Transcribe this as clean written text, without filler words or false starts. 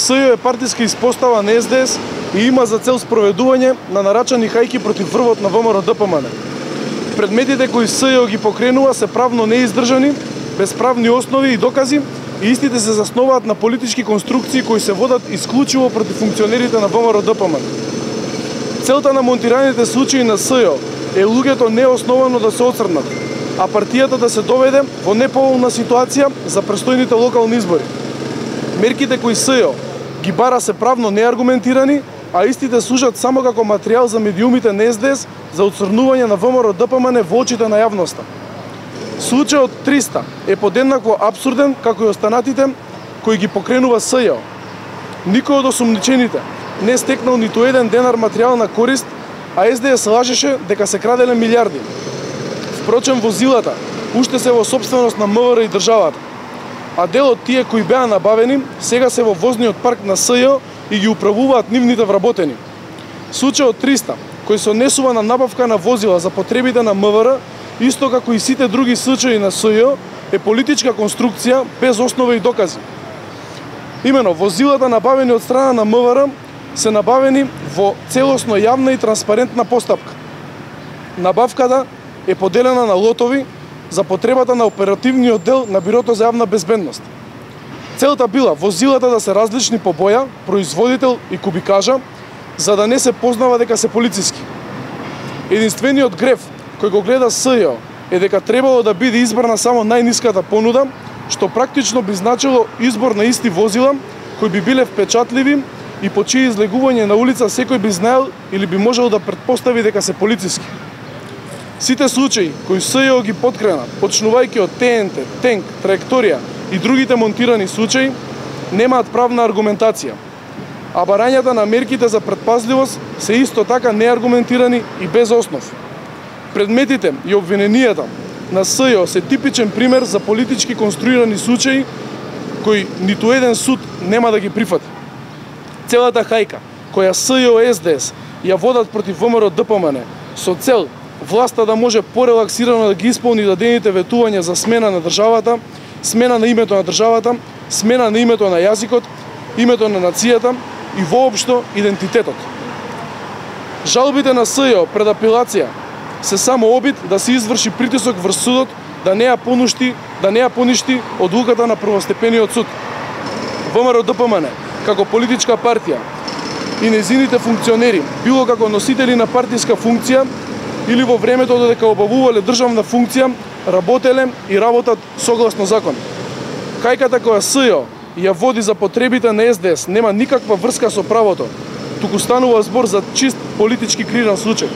СЈО е партиска испостава на СДС и има за цел спроведување на нарачани хајки против врвот на ВМРО-ДПМН. Предметите кои СЈО ги покренува се правно неиздржани, без правни основи и докази, и истите се заснуваат на политички конструкции кои се водат исклучиво против функционерите на ВМРО-ДПМН. Целта на монтираните случаи на СЈО е луѓето неосновано да се оцрнат, а партијата да се доведе во неповолна ситуација за престојните локални избори. Мерките кои СЈО ги бара се правно неаргументирани, а истите служат само како материјал за медиумите на СДС за оцрнување на ВМРО-ДПМН во очите на јавноста. Случајот 300 е подеднакво апсурден како и останатите кои ги покренува СЈО. Никој од осумничените не стекнал ниту еден денар материјална корист, а СДС лажеше дека се краделе милиарди. Впрочем, возилата уште се во сопственост на МВР и државата, а дел од тие кои беа набавени сега се во возниот парк на СЈО и ги управуваат нивните вработени. Случајот 300, кој се однесува на набавка на возила за потребите на МВР, исто како и сите други случаи на СЈО, е политичка конструкција без основа и докази. Имено, возилата набавени од страна на МВР се набавени во целосно јавна и транспарентна постапка. Набавката е поделена на лотови за потребата на оперативниот дел на Бирото за јавна безбедност. Целта била возилата да се различни по боја, производител и кубикажа, за да не се познава дека се полициски. Единствениот греф кој го гледа СЈО е дека требало да биде избрана само најниската понуда, што практично би значило избор на исти возила кои би биле впечатливи и по чие излегување на улица секој би знаел или би можел да претпостави дека се полициски. Сите случаи кои СЈО ги подкрена, почнувајќи од ТНТ, Тенк, Траекторија и другите монтирани случаи, немаат правна аргументација, а барањата на мерките за претпазливост се исто така неаргументирани и без основ. Предметите и обвиненијата на СЈО се типичен пример за политички конструирани случаи кои ниту еден суд нема да ги прифати. Целата хајка која СЈО и СДС ја водат против ВМРО-ДПМН со цел власта да може порелаксирано да ги исполни дадените ветувања за смена на државата, смена на името на државата, смена на името на јазикот, името на нацијата и воопшто идентитетот. Жалбите на СЈО пред апелација се само обид да се изврши притисок врз судот да не ја поништи одлуката на првостепениот суд. ВМРО-ДПМН како политичка партија и нејзините функционери, било како носители на партиска функција или во времето додека обавувале државна функција, работеле и работат согласно закон. Хајката која СЈО ја води за потребите на СДС нема никаква врска со правото, туку станува збор за чист политички криран случај.